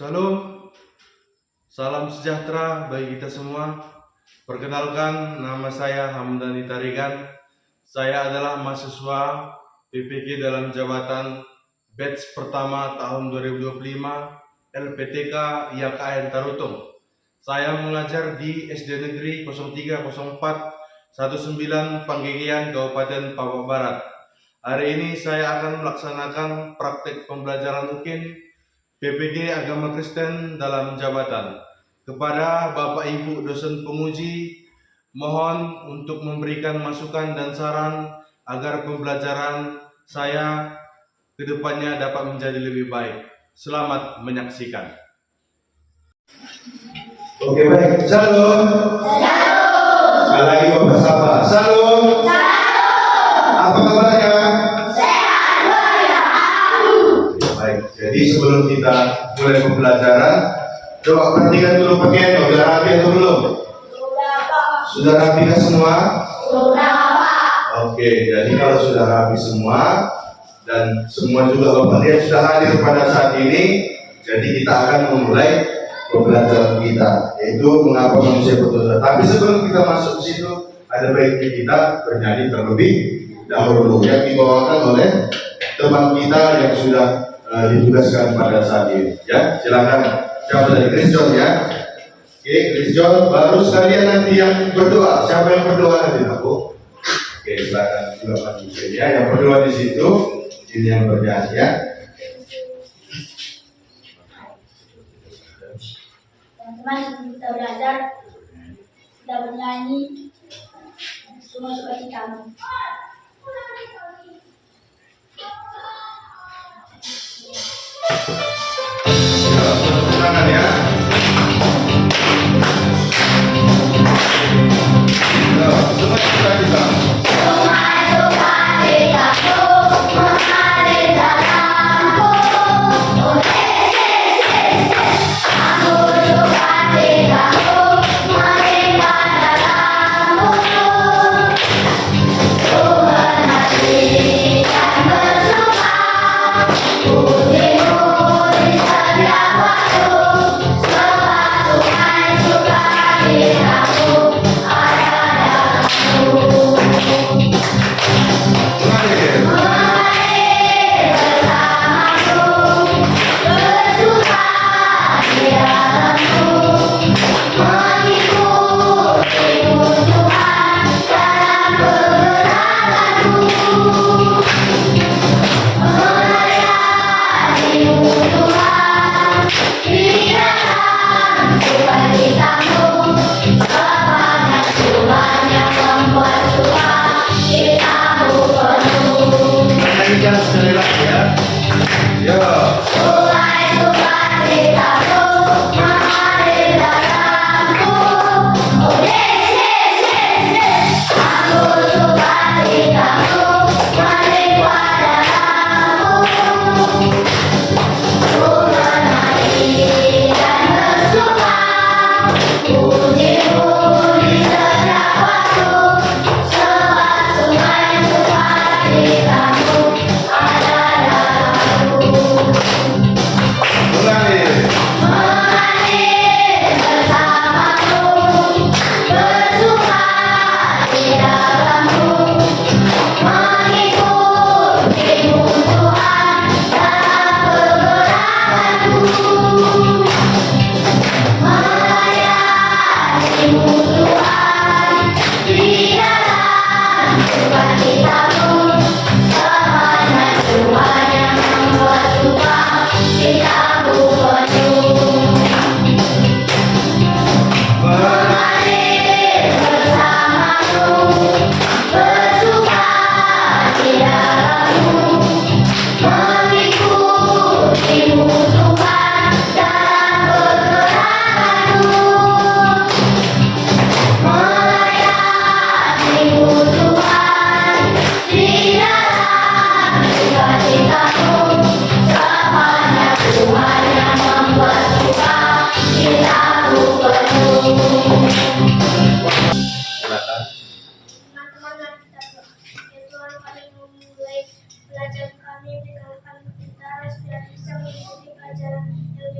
Salam, salam sejahtera bagi kita semua. Perkenalkan, nama saya Hamdani Tarigan. Saya adalah mahasiswa PPG dalam jabatan batch pertama tahun 2025 LPTK YKN Tarutung. Saya mengajar di SD Negeri 0304 19 Panggigian, Kabupaten Papua Barat. Hari ini saya akan melaksanakan praktek pembelajaran UKIN PPG Agama Kristen dalam jabatan. Kepada Bapak Ibu dosen penguji, mohon untuk memberikan masukan dan saran agar pembelajaran saya ke depannya dapat menjadi lebih baik. Selamat menyaksikan. Oke, baik. Shalom. Sekali lagi Bapak sapa. Shalom. Apa kabarnya? Baik. Jadi sebelum kita mulai pembelajaran, coba perhatikan dulu pakaiannya. Sudah rapi atau belum? Sudah rapi kan semua? Sudah, Pak. Oke, jadi kalau sudah rapi semua dan semua juga Bapak lihat sudah hadir pada saat ini, jadi kita akan memulai pembelajaran kita, yaitu mengapa manusia berdosa. Tapi sebelum kita masuk ke situ, ada baiknya kita bernyanyi terlebih dahulu yang dibawakan oleh teman kita yang sudah ditugaskan pada saat ini. Ya, silakan. Siapa dari Chris John ya? Oke, Chris John. Baru sekalian nanti yang berdoa. Siapa yang berdoa nanti aku? Oke, silakan juga manusia ya. Yang berdoa di situ, ini yang bernyanyi ya. Teman-teman, sebelum kita belajar, kita bernyanyi semua seperti kamu. Tangan ya. Semua kita bisa.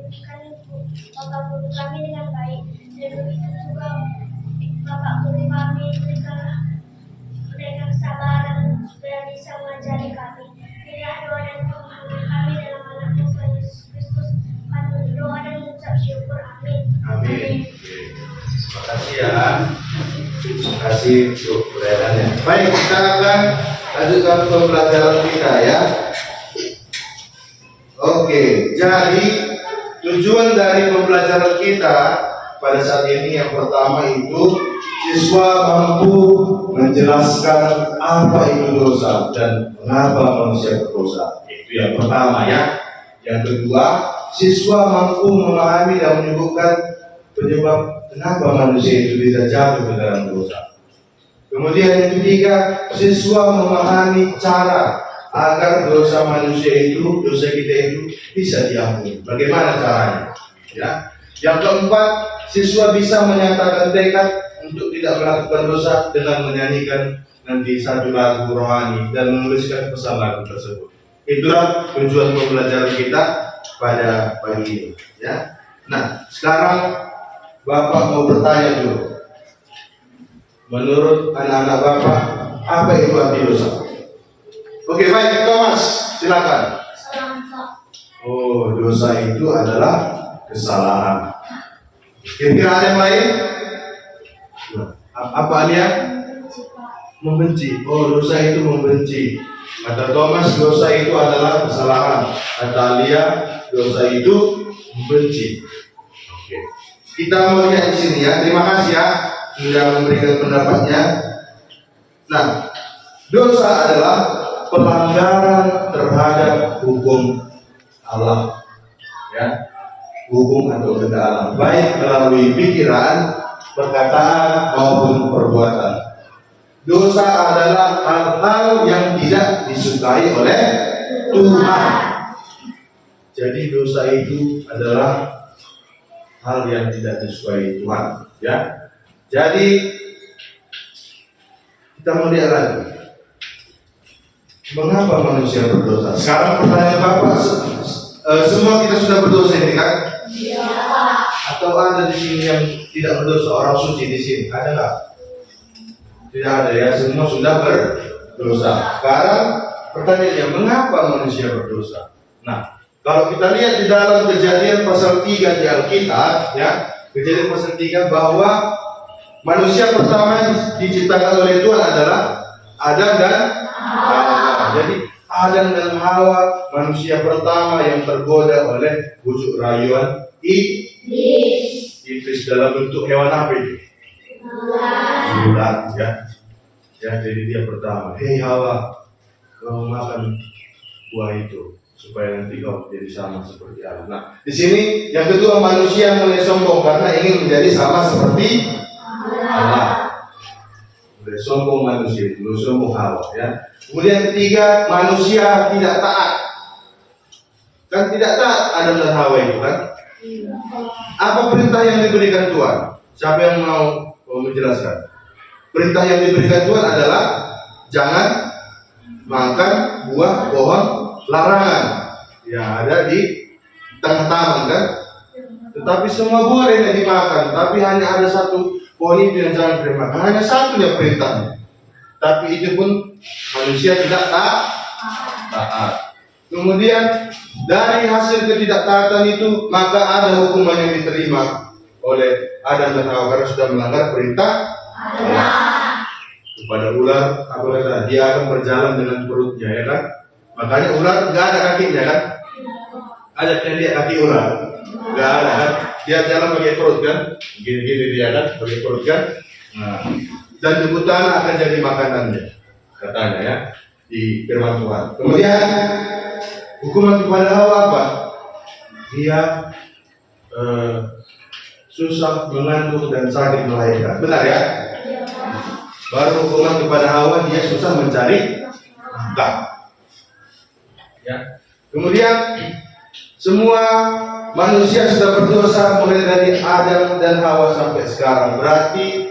mendidikan Bapak guru kami dengan baik. Dan begitu juga Bapak guru kami berikanlah mereka kesabaran supaya bisa mengajari kami. Inilah doa dan permohonan kami dalam nama Tuhan Yesus Kristus. Kami berdoa dan mengucap syukur. Amin. Amin. Terima kasih ya. Terima kasih untuk pelayanannya. Baik, kita akan lanjutkan pembelajaran kita ya. Oke, jadi tujuan dari pembelajaran kita pada saat ini yang pertama itu siswa mampu menjelaskan apa itu dosa dan mengapa manusia berdosa. Itu yang pertama ya. Yang kedua, siswa mampu memahami dan menyebutkan penyebab kenapa manusia itu bisa jatuh ke dalam dosa. Kemudian yang ketiga, siswa memahami cara agar dosa manusia itu, dosa kita itu bisa diampuni. Bagaimana caranya? Ya. Yang keempat, siswa bisa menyatakan tekad untuk tidak melakukan dosa dengan menyanyikan nanti satu lagu rohani dan menuliskan pesan lagu tersebut. Itulah tujuan pembelajaran kita pada pagi ini. Ya. Nah, sekarang Bapak mau bertanya dulu. Menurut anak-anak Bapak, apa itu arti dosa? Oke, baik, Thomas, silakan. Oh, dosa itu adalah kesalahan. Kira-kira ada yang lain? Apa Alia? Membenci. Oh, dosa itu membenci. Kata Thomas, dosa itu adalah kesalahan. Kata Alia, dosa itu membenci. Oke. Kita mau lihat di sini ya. Terima kasih ya sudah memberikan pendapatnya. Nah, dosa adalah pelanggaran terhadap hukum Allah, ya, hukum atau kehendak Allah, baik melalui pikiran, perkataan maupun perbuatan. Dosa adalah hal-hal yang tidak disukai oleh Tuhan. Jadi dosa itu adalah hal yang tidak disukai Tuhan, ya. Jadi kita melihat lagi, mengapa manusia berdosa? Sekarang pertanyaan Bapak, semua kita sudah berdosa ini kan? Ya. Atau ada di sini yang tidak berdosa, orang suci di sini? Ada nggak? Tidak ada ya, semua sudah berdosa. Sekarang pertanyaannya, mengapa manusia berdosa? Nah, kalau kita lihat di dalam Kejadian pasal 3 di Alkitab, ya, Kejadian pasal 3 bahwa manusia pertama diciptakan oleh Tuhan adalah Adam dan Hawa. Jadi Adam dan Hawa manusia pertama yang tergoda oleh bujuk rayuan iblis dalam bentuk hewan apa itu? Ular, ya. Ya, jadi dia pertama. Hei Hawa, kau makan buah itu supaya nanti kau menjadi sama seperti Allah. Nah, di sini yang kedua, manusia mulai sombong karena ingin menjadi sama seperti Allah. Mulai sombong manusia, mulai sombong Hawa, ya. Kemudian ketiga, manusia tidak taat. Kan tidak taat Adam dan Hawa itu kan? Apa perintah yang diberikan Tuhan? Siapa yang mau menjelaskan? Perintah yang diberikan Tuhan adalah jangan makan buah pohon larangan yang ada di tengah taman kan? Tetapi semua boleh yang dimakan, tapi hanya ada satu pohon itu yang jangan dimakan. Hanya satu yang perintahnya. Tapi itu pun manusia tidak taat. Kemudian dari hasil ketidaktaatan itu maka ada hukuman yang diterima oleh Adam dan Hawa karena sudah melanggar perintah Allah. Kepada ular, apa kata? Dia akan berjalan dengan perutnya, ya kan? Makanya ular nggak ada kakinya kan? Ada yang lihat kaki ular? Nggak ada kan? Dia jalan pakai perut kan? Gini-gini dia kan? Pakai perut kan? Nah, dan tubuh tanah akan jadi makanannya, katanya ya di firman Tuhan. Kemudian hukuman kepada Hawa apa? Dia susah mengandung dan sakit melahirkan. Benar ya? Baru hukuman kepada Hawa, dia susah mencari nafkah. Ya. Kemudian semua manusia sudah berdosa mulai dari Adam dan Hawa sampai sekarang. Berarti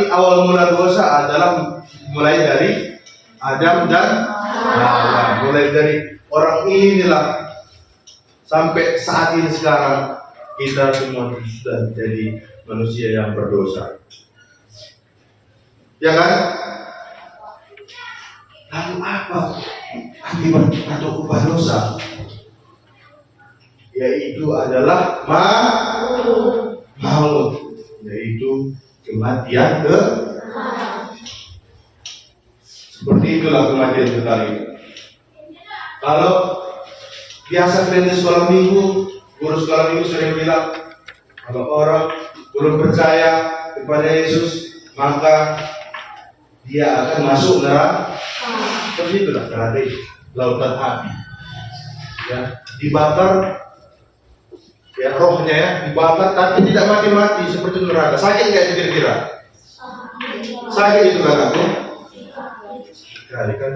awal mula dosa adalah mulai dari Adam dan Hawa. Mulai dari orang inilah sampai saat ini sekarang kita semua sudah jadi manusia yang berdosa. Ya kan? Lalu apa akibat atau upah dosa? Yaitu adalah maut, yaitu kematian seperti itulah kematian sekali. Kalau biasa kalian di sekolah minggu, guru sekolah minggu sering bilang, kalau orang belum percaya kepada Yesus, maka dia akan masuk neraka. Seperti itulah berarti lautan api. Ya, dibakar, ya rohnya ya dibakar, tapi tidak mati-mati seperti neraka. Sakit nggak itu kira-kira? Sakit itu kakakku? Sekali kan?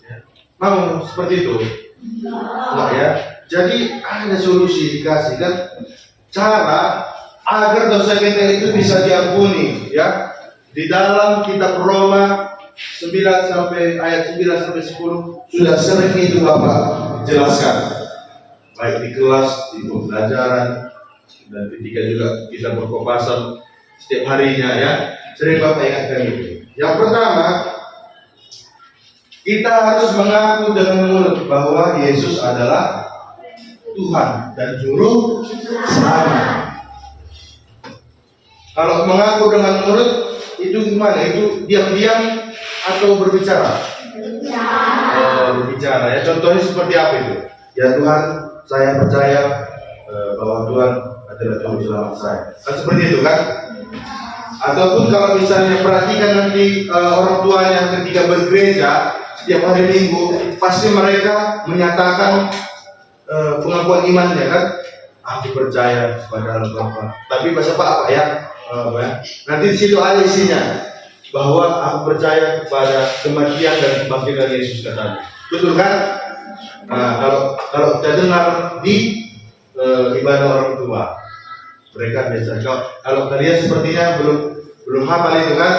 Ya. Mau seperti itu? Enggak ya. Jadi ada solusi dikasihkan cara agar dosa kita itu bisa diampuni, ya. Di dalam kitab Roma 9 sampai ayat 9 sampai 10 sudah sering itu Bapak jelaskan. Baik di kelas, di pembelajaran, dan ketika juga kita berkompasan setiap harinya ya. Sering Bapak ingatkan itu. Yang pertama, kita harus mengaku dengan mulut bahwa Yesus adalah Tuhan dan Juru Selamat. Kalau mengaku dengan mulut itu gimana? Itu diam-diam atau berbicara? Berbicara ya. Contohnya seperti apa itu? Ya Tuhan, saya percaya bahwa Tuhan adalah Juru Selamat saya. Kan seperti itu kan? Ataupun kalau misalnya perhatikan nanti orang tuanya ketika bergereja setiap hari Minggu, pasti mereka menyatakan pengakuan imannya kan? Aku percaya pada Allah Bapa. Tapi bahasa apa ya? Nanti di situ ada isinya bahwa aku percaya kepada kematian dan kebangkitan Yesus katanya. Betul kan? Nah, kalau kita dengar di ibadah orang tua, mereka biasa. Kalau kalian sepertinya belum hafal itu kan?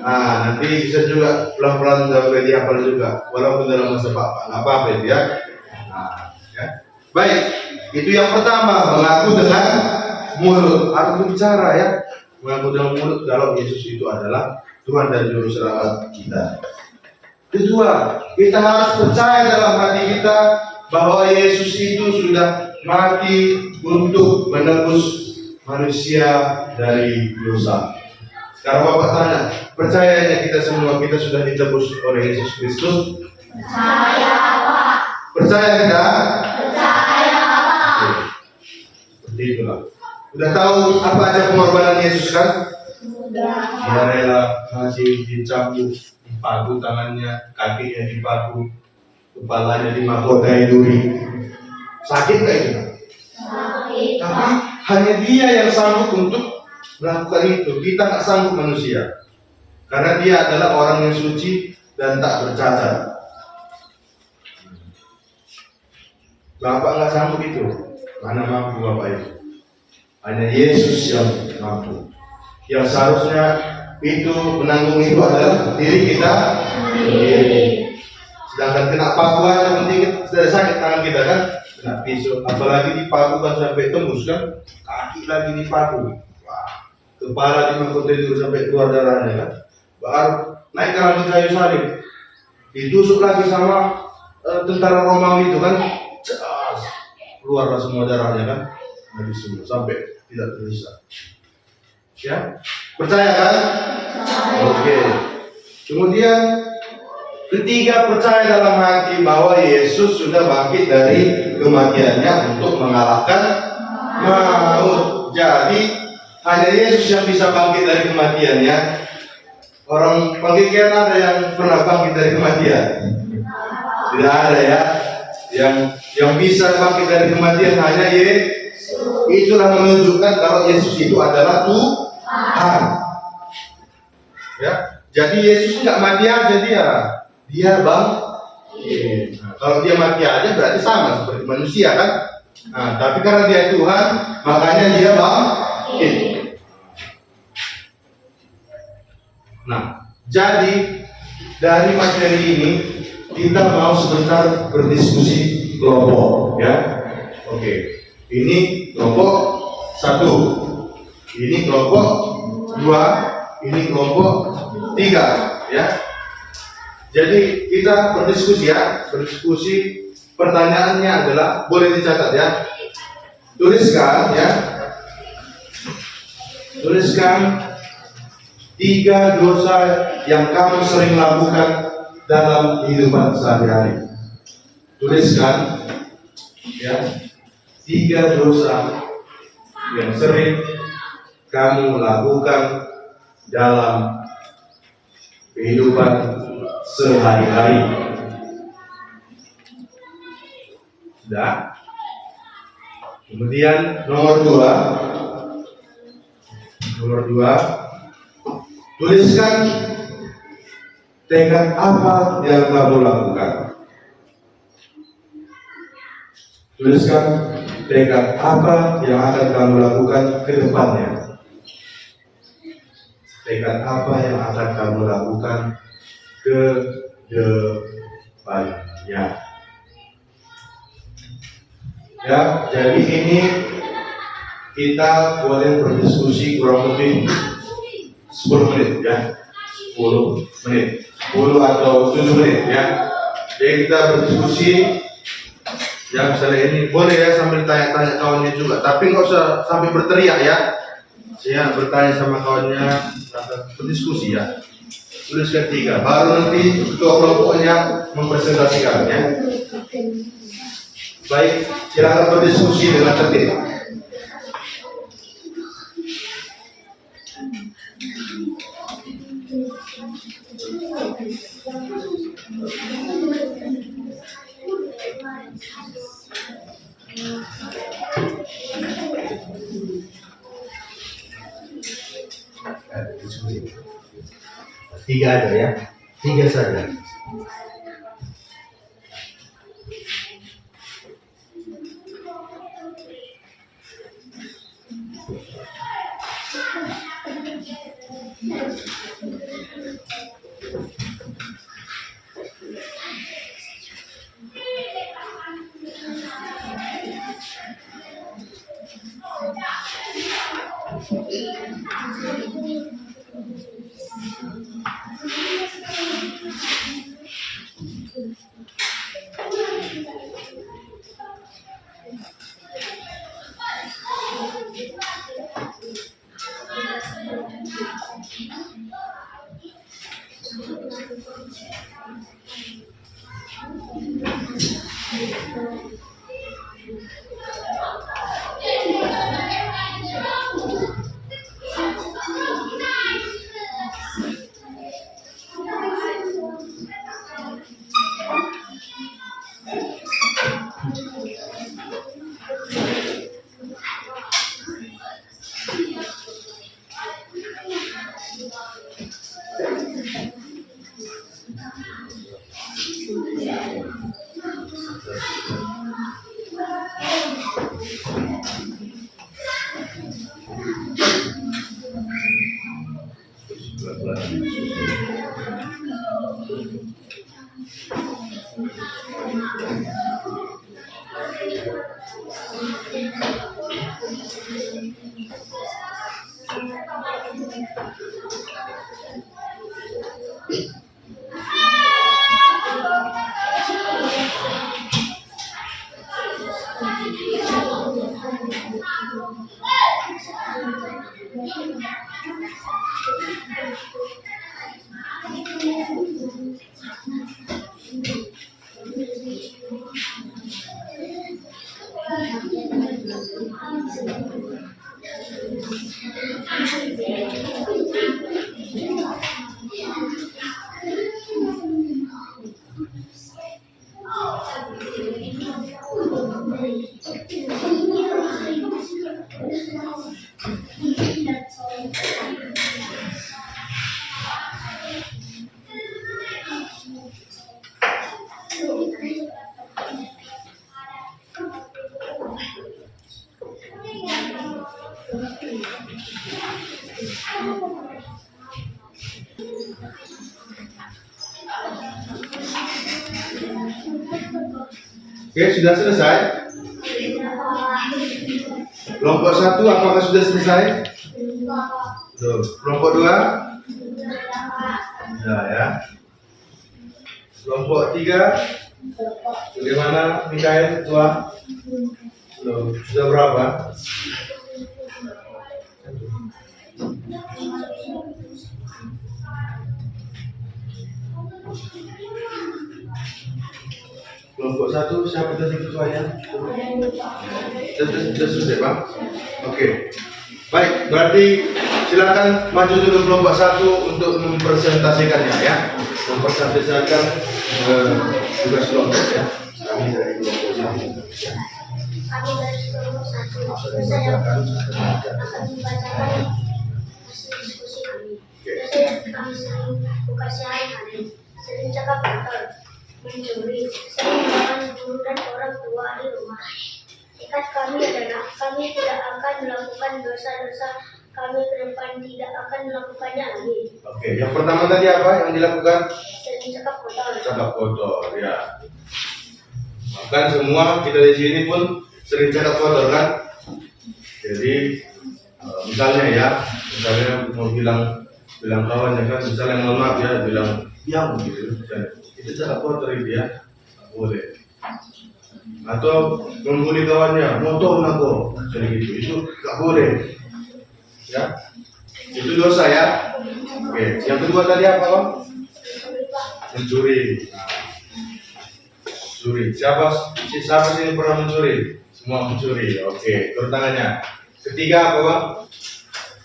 Nanti bisa juga pelan-pelan sampai dihafal juga, walaupun dalam masa nggak apa-apa itu ya. Ya. Baik, itu yang pertama, mengaku dengan mulut, harus bicara ya. Mengaku dengan mulut kalau Yesus itu adalah Tuhan dan Juru Selamat kita. Kedua, kita harus percaya dalam hati kita bahwa Yesus itu sudah mati untuk menebus manusia dari dosa. Sekarang Bapak tanya, percayanya kita semua kita sudah ditebus oleh Yesus Kristus? Percaya Pak. Percaya kita? Percaya Pak. Seperti itulah. Udah tahu apa aja pengorbanan Yesus kan? Dia rela masih dicambuk, dipaku tangannya, kakinya dipaku, kepalanya dimahkotai duri. Sakit nggak itu? Sakit. Tapi hanya Dia yang sanggup untuk melakukan itu. Kita nggak sanggup manusia, karena Dia adalah orang yang suci dan tak bercacat. Bapak nggak sanggup itu, mana mampu Bapak itu? Hanya Yesus yang mampu. Yang seharusnya itu menanggung itu adalah diri kita sendiri. Sedangkan kena paku aja penting sudah sakit tangan kita kan, kena pisau, apalagi dipaku kan sampai tembus kan, kaki lagi dipaku, wah, kepala dimahkotai dulu sampai keluar darahnya kan, baru naik ke rambut kayu salib, ditusuk lagi sama tentara Romawi itu kan, ceas, keluarlah semua darahnya kan, habis semua sampai tidak tersisa. Ya, percaya kan? Oke. Kemudian ketiga, percaya dalam hati bahwa Yesus sudah bangkit dari kematiannya untuk mengalahkan maut. Jadi hanya Yesus yang bisa bangkit dari kematiannya. Orang pengkikiran ada yang pernah bangkit dari kematian? Tidak ada ya. Yang bisa bangkit dari kematian hanya Yesus. Itulah menunjukkan kalau Yesus itu adalah Tuhan. Ya, jadi Yesus nggak mati aja dia bangkit. Kalau dia mati aja berarti sama seperti manusia kan. Tapi karena dia Tuhan, makanya dia bangkit. Nah, jadi dari materi ini kita mau sebentar berdiskusi kelompok, ya. Oke, ini kelompok 1, ini kelompok 2, ini kelompok 3, ya. Jadi kita berdiskusi ya, berdiskusi. Pertanyaannya adalah, boleh dicatat ya. Tuliskan ya. Tuliskan 3 dosa yang kamu sering lakukan dalam kehidupan sehari-hari. Tuliskan ya, 3 dosa yang sering kamu lakukan dalam kehidupan sehari-hari. Sudah. Kemudian nomor 2, tuliskan tekad apa yang kamu lakukan. Tuliskan tekad apa yang akan kamu lakukan ke depannya. Tekad apa yang akan kamu lakukan ke depannya. Ya, jadi ini kita boleh berdiskusi kurang lebih 10 menit ya. 10 menit, 10 atau 7 menit ya. Jadi kita berdiskusi ya, misalnya ini boleh ya sambil tanya-tanya kawannya juga, tapi nggak usah sambil berteriak ya. Saya bertanya sama kawannya, berdiskusi ya. Tuliskan 3, baru nanti ketua kelompoknya mempresentasikan ya. Baik, silakan berdiskusi dengan tertib. Diskusi. 3 aja ya, 3 saja. Oke, sudah selesai? Kelompok 1 apakah sudah selesai? Tuh. Kelompok 2? Sudah ya. Kelompok 3? Bagaimana Mikael ketua? Sudah berapa? Kelompok 1 siapa tadi ketuanya? Sudah selesai Bang? Oke. Baik, berarti silakan maju dulu kelompok 1 untuk mempresentasikannya ya. Mempresentasikan tugas kelompok ya. Kami dari kelompok 1. Kami dari kelompok 1 saya akan membacakan hasil diskusi kami. Biasanya kami sering buka sehari-hari, sering cakap kotor, mencuri, sering melawan guru dan orang tua di rumah. Tekad kami adalah kami tidak akan melakukan dosa-dosa kami ke depan, tidak akan melakukannya lagi. Oke, yang pertama tadi apa yang dilakukan? Sering cakap kotor. Cakap kotor ya. Bahkan semua kita di sini pun sering cakap kotor kan. Jadi misalnya mau bilang kawannya kan, misalnya mohon maaf ya, bilang diam gitu. Itu cakap kotor itu ya, nggak boleh. Atau membuli kawannya, motor aku, jadi gitu, itu nggak boleh. Ya, itu dosa ya. Oke, yang kedua tadi apa Bang? Mencuri. Mencuri. Siapa sih yang pernah mencuri? Semua mencuri. Oke, turun tangannya. Ketiga apa Bang?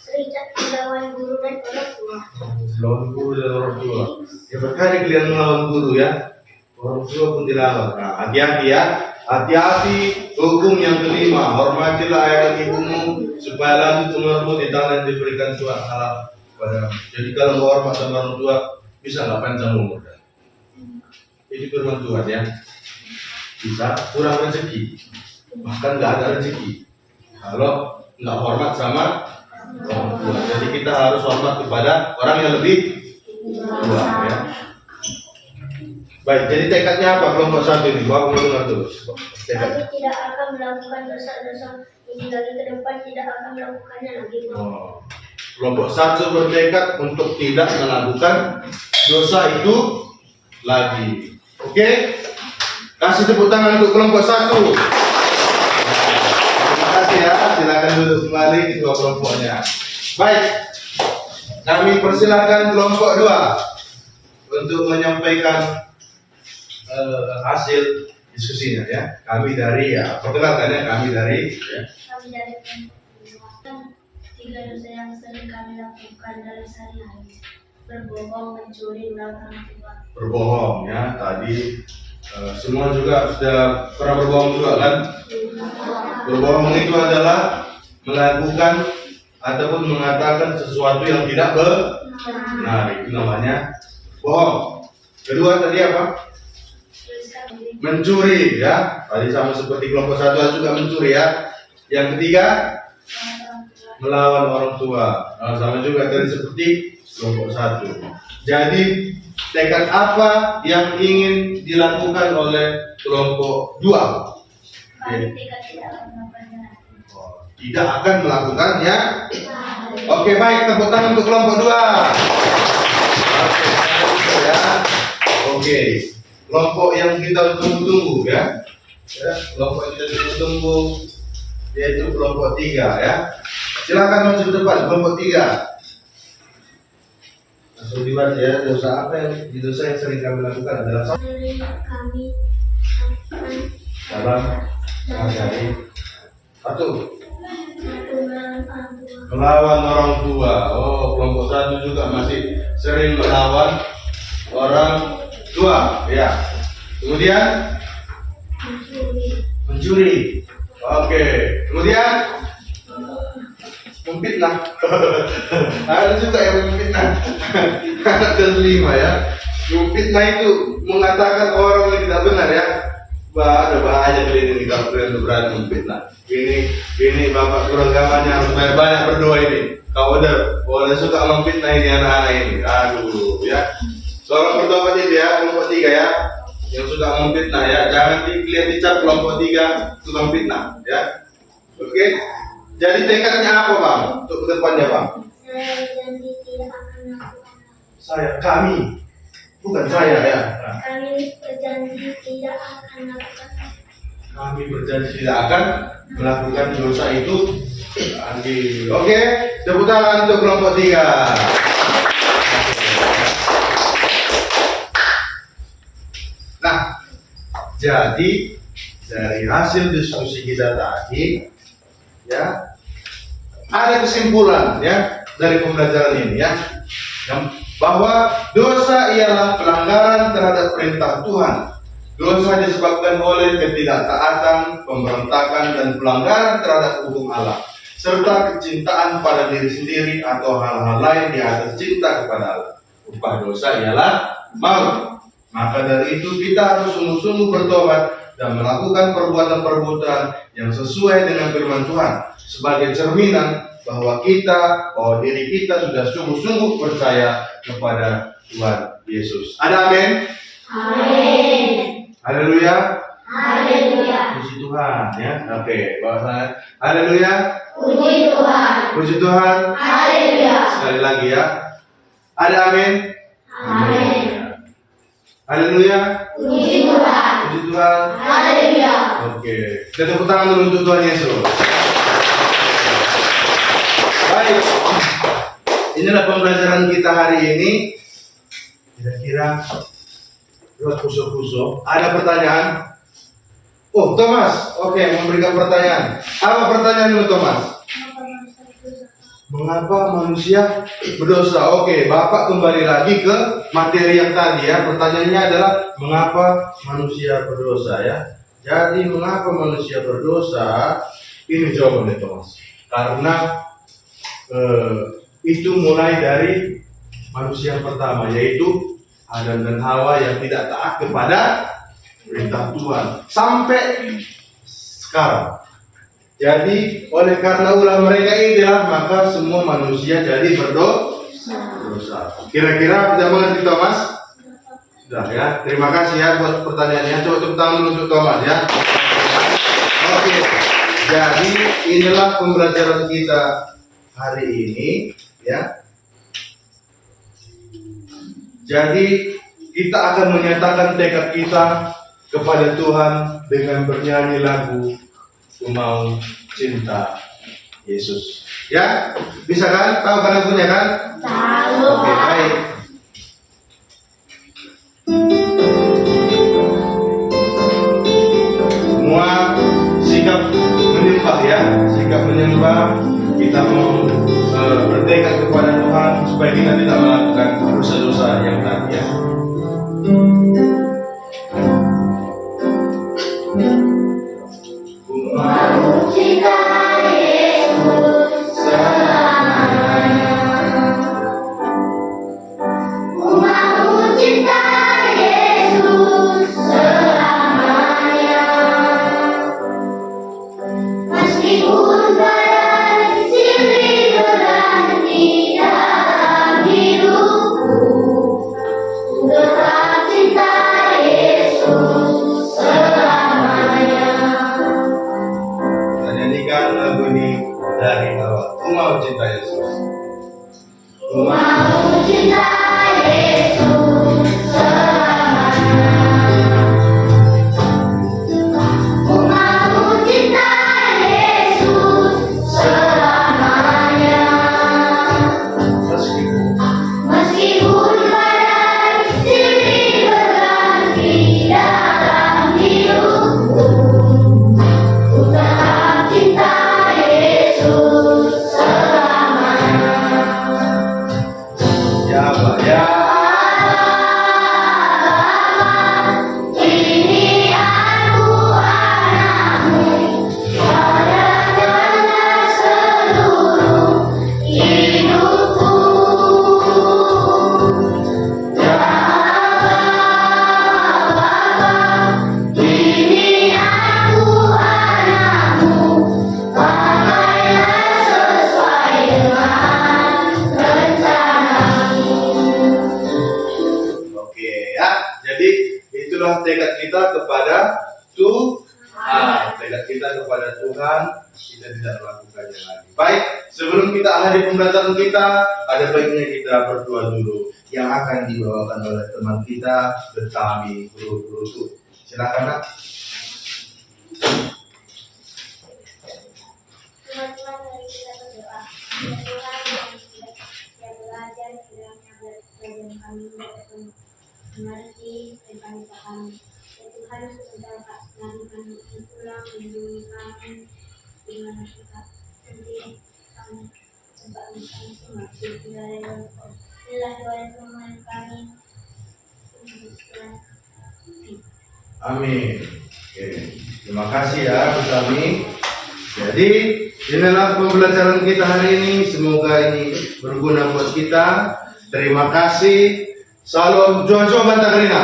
Sering melawan guru dan orang tua. Melawan guru dan orang tua. Ya berkali kalian melawan guru ya. Orang tua pun dilawan. Nah, hati-hati ya. Hati-hati. Hukum yang kelima, hormatilah ayah dan ibumu supaya lanjut umurmu di tangan yang diberikan Tuhan Allah kepada. Jadi kalau mau hormat sama orang tua bisa nggak panjang umur. Ini firman Tuhan ya. Bisa kurang rezeki, bahkan nggak ada rezeki kalau nggak hormat sama orang tua. Jadi kita harus hormat kepada orang yang lebih tua ya. Baik, jadi tekadnya apa kelompok 1 ini? Gua mau dengar dulu. Tekad. Kami tidak akan melakukan dosa-dosa ini lagi ke depan, tidak akan melakukannya lagi. Kelompok 1 bertekad untuk tidak melakukan dosa itu lagi. Oke? Kasih tepuk tangan untuk kelompok 1. Terima kasih ya. Silakan duduk kembali ketua kelompoknya. Baik. Kami persilakan kelompok 2 untuk menyampaikan hasil diskusinya ya. Kami dari perkenalkan ya, kami dari Kami dari kelompok 3 dosa yang sering kami lakukan dalam sehari-hari: berbohong, mencuri, melawan orang tua. berbohong ya. Tadi semua juga sudah pernah berbohong juga kan? Berbohong itu adalah melakukan ataupun mengatakan sesuatu yang tidak benar, itu namanya bohong. Kedua tadi apa? Mencuri ya. Tadi sama seperti kelompok 1 juga mencuri ya. Yang ketiga melawan orang tua. Nah, sama juga tadi seperti kelompok 1. Jadi tekad apa yang ingin dilakukan oleh kelompok 2? Kami tidak akan melakukannya. Tidak akan melakukannya. Oke, baik, tepuk tangan untuk kelompok 2. Oke, ya. Oke. Kelompok yang kita tunggu-tunggu ya. Kelompok yang kita tunggu-tunggu yaitu kelompok 3 ya. Silakan maju ke depan kelompok 3. Langsung dibaca ya, dosa apa yang sering kami lakukan adalah Dari kami dalam sehari-hari. 1. melawan orang tua. Melawan orang tua. Oh, kelompok 1 juga masih sering melawan orang tua ya. Kemudian mencuri. Oke. Kemudian memfitnah. Ada juga yang memfitnah. Anak kelima ya. Memfitnah itu mengatakan orang yang tidak benar ya. Ada bahaya kali ini kalau kalian berani memfitnah. Ini bapak beragama harus banyak berdoa ini. Kau udah suka memfitnah ini anak-anak ini. Aduh ya. Soalnya berdoa aja ya kelompok 3 ya. Yang suka memfitnah ya. Jangan dilihat dicap kelompok 3 suka memfitnah ya. Oke. Jadi tekadnya apa bang? Untuk ke depannya bang? Saya berjanji tidak akan melakukan. Kami, bukan saya ya. Kami berjanji tidak akan melakukan. Kami berjanji tidak akan melakukan dosa itu lagi. Oke, tepuk tangan untuk kelompok 3. Nah, jadi dari hasil diskusi kita tadi, ya, ada kesimpulan ya dari pembelajaran ini ya, bahwa dosa ialah pelanggaran terhadap perintah Tuhan. Dosa disebabkan oleh ketidaktaatan, pemberontakan, dan pelanggaran terhadap hukum Allah, serta kecintaan pada diri sendiri atau hal-hal lain di atas cinta kepada Allah. Upah dosa ialah maut. Maka dari itu kita harus sungguh-sungguh bertobat dan melakukan perbuatan-perbuatan yang sesuai dengan firman Tuhan sebagai cerminan bahwa diri kita sudah sungguh-sungguh percaya kepada Tuhan Yesus. Ada amin? Amin. Haleluya. Haleluya. Puji Tuhan ya. Oke, bahasa haleluya. Puji Tuhan. Puji Tuhan. Haleluya. Sekali lagi ya. Ada amin? Amin. Haleluya. Puji Tuhan. Puji Tuhan. Haleluya. Oke. Kita tepuk tangan dulu untuk Tuhan Yesus. Baik. Inilah pembelajaran kita hari ini. Kira-kira buat kusuk-kusuk. Ada pertanyaan? Oh, Thomas. Oke, memberikan pertanyaan. Apa pertanyaanmu, Thomas? Mengapa manusia berdosa? Oke, Bapak kembali lagi ke materi yang tadi ya. Pertanyaannya adalah mengapa manusia berdosa ya. Jadi mengapa manusia berdosa? Ini jawabannya, Thomas. Karena itu mulai dari manusia yang pertama, yaitu Adam dan Hawa yang tidak taat kepada perintah Tuhan sampai sekarang. Jadi oleh karena ulah mereka inilah maka semua manusia jadi berdosa. Kira-kira sudah mengerti Thomas? Sudah ya. Terima kasih ya buat pertanyaannya. Coba tepuk tangan dulu untuk Thomas ya. Oke. Jadi inilah pembelajaran kita hari ini ya. Jadi kita akan menyatakan tekad kita kepada Tuhan dengan bernyanyi lagu Ku Mau Cinta Yesus. Ya, bisa kan? Tahu kan lagunya kan? Tahu. Oke, baik. Semua sikap menyembah ya, sikap menyembah. Kita mau bertekad kepada Tuhan supaya kita tidak melakukan dosa-dosa yang tadi ya. Ku mau Cinta Yesus selamanya. Ku mau cinta Yesus selamanya. Meskipun badai silih berganti dalam hidupku, ku tetap cinta Yesus selamanya. Kita nyanyikan lagu ini dari awal. Ku mau cinta Yesus. Ku Mau cinta Yesus selamanya. Ku mau cinta Yesus selamanya. Meskipun badai silih berganti dalam hidupku, ku tetap cinta Yesus selamanya. Ya, Pak ya. melakukannya lagi. Baik, sebelum kita akhiri pembelajaran kita, ada baiknya kita berdoa dulu yang akan dibawakan oleh teman kita Betami Guru-Guru itu. Silakan Nak. Teman-teman, mari kita berdoa. Ya Tuhan yang belajar kiranya belajar kami dapat mengerti rencana kami. Ya Tuhan, sebentar Pak, mari kami pulang melindungi kami di mana kita nanti kami sebab kami masih dari inilah doa Tuhan kami. Amin. Oke. Terima kasih ya Betami. Jadi inilah pembelajaran kita hari ini. Semoga ini berguna buat kita. Terima kasih. Salam Johan Banta Karina.